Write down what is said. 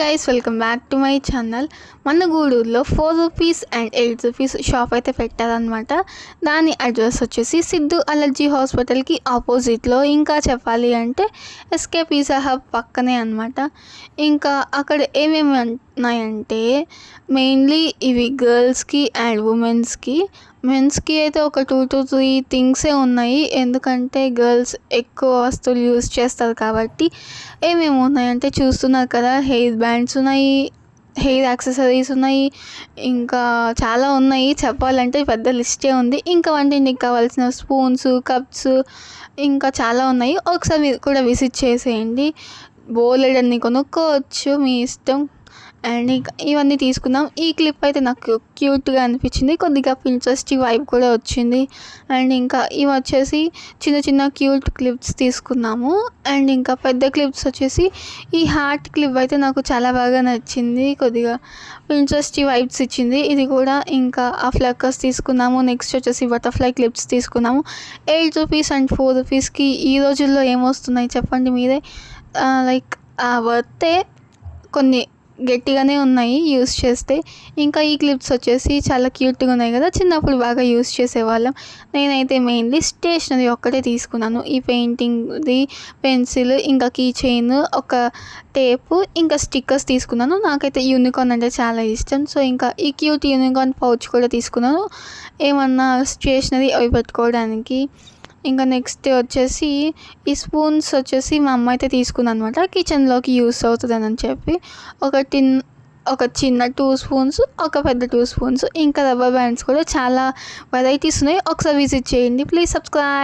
Guys, welcome back to my channel. మన గూడూరులో 4 rupees and 8 rupees shop అయితే పెట్టారనమాట. దాని అడ్రస్ వచ్చేసి సిద్ధు అలర్జీ హాస్పిటల్కి ఆపోజిట్లో. ఇంకా చెప్పాలి అంటే ఎస్కే పిజ్జా హబ్ పక్కనే అనమాట. ఇంకా అక్కడ ఏమేమి ఉన్నాయంటే మెయిన్లీ ఇవి గర్ల్స్కి అండ్ ఉమెన్స్కి. మెన్స్కి అయితే ఒక 2 to 3 థింగ్సే ఉన్నాయి, ఎందుకంటే గర్ల్స్ ఎక్కువ వస్తువులు యూజ్ చేస్తారు కాబట్టి. ఏమేమి ఉన్నాయంటే చూస్తున్నారు కదా, హెయిర్ బ్యాండ్స్ ఉన్నాయి, హెయిర్ యాక్సెసరీస్ ఉన్నాయి, ఇంకా చాలా ఉన్నాయి. చెప్పాలంటే పెద్ద లిస్టే ఉంది. ఇంకా వంటింటికి కావాల్సిన స్పూన్స్, కప్స్ ఇంకా చాలా ఉన్నాయి. ఒకసారి మీరు కూడా విజిట్ చేసేయండి. బోలెడన్ని కొనుక్కోవచ్చు, మీ ఇష్టం. అండ్ ఇంకా ఇవన్నీ తీసుకుందాం. ఈ క్లిప్ అయితే నాకు క్యూట్గా అనిపించింది, కొద్దిగా పింట్రెస్ట్ వైబ్ కూడా వచ్చింది. అండ్ ఇంకా ఇవి వచ్చేసి చిన్న చిన్న క్యూట్ క్లిప్స్ తీసుకున్నాము. అండ్ ఇంకా పెద్ద క్లిప్స్ వచ్చేసి ఈ హార్ట్ క్లిప్ అయితే నాకు చాలా బాగా నచ్చింది, కొద్దిగా పింట్రెస్ట్ వైబ్స్ ఇచ్చింది ఇది కూడా. ఇంకా ఆ ఫ్లక్కర్స్ తీసుకున్నాము. నెక్స్ట్ వచ్చేసి బటర్ఫ్లై క్లిప్స్ తీసుకున్నాము. 8 రూపీస్ అండ్ 4 రూపీస్కి ఈ రోజుల్లో ఏమొస్తున్నాయి చెప్పండి మీరే. లైక్ వర్తే, కొన్ని గట్టిగానే ఉన్నాయి యూస్ చేస్తే. ఇంకా ఈ క్లిప్స్ వచ్చేసి చాలా క్యూట్గా ఉన్నాయి కదా, చిన్నప్పుడు బాగా యూస్ చేసేవాళ్ళం. నేనైతే మెయిన్లీ స్టేషనరీ ఒక్కటే తీసుకున్నాను. ఈ పెయింటింగ్ది పెన్సిల్, ఇంకా కీ చైన్, ఒక టేపు, ఇంకా స్టిక్కర్స్ తీసుకున్నాను. నాకైతే యూనికార్న్ అంటే చాలా ఇష్టం, సో ఇంకా ఈ క్యూట్ యూనికార్న్ పౌచ్ కూడా తీసుకున్నాను, ఏమన్నా స్టేషనరీ అవి పెట్టుకోవడానికి. ఇంకా నెక్స్ట్ వచ్చేసి ఈ స్పూన్స్ వచ్చేసి మా అమ్మ అయితే తీసుకుంది అనమాట, కిచెన్లోకి యూస్ అవుతుందని చెప్పి. ఒక చిన్న 2 స్పూన్స్, ఒక పెద్ద 2 స్పూన్స్. ఇంకా రబ్బర్ బ్యాండ్స్ కూడా చాలా వెరైటీస్ ఉన్నాయి, ఒకసారి విజిట్ చేయండి. Please subscribe.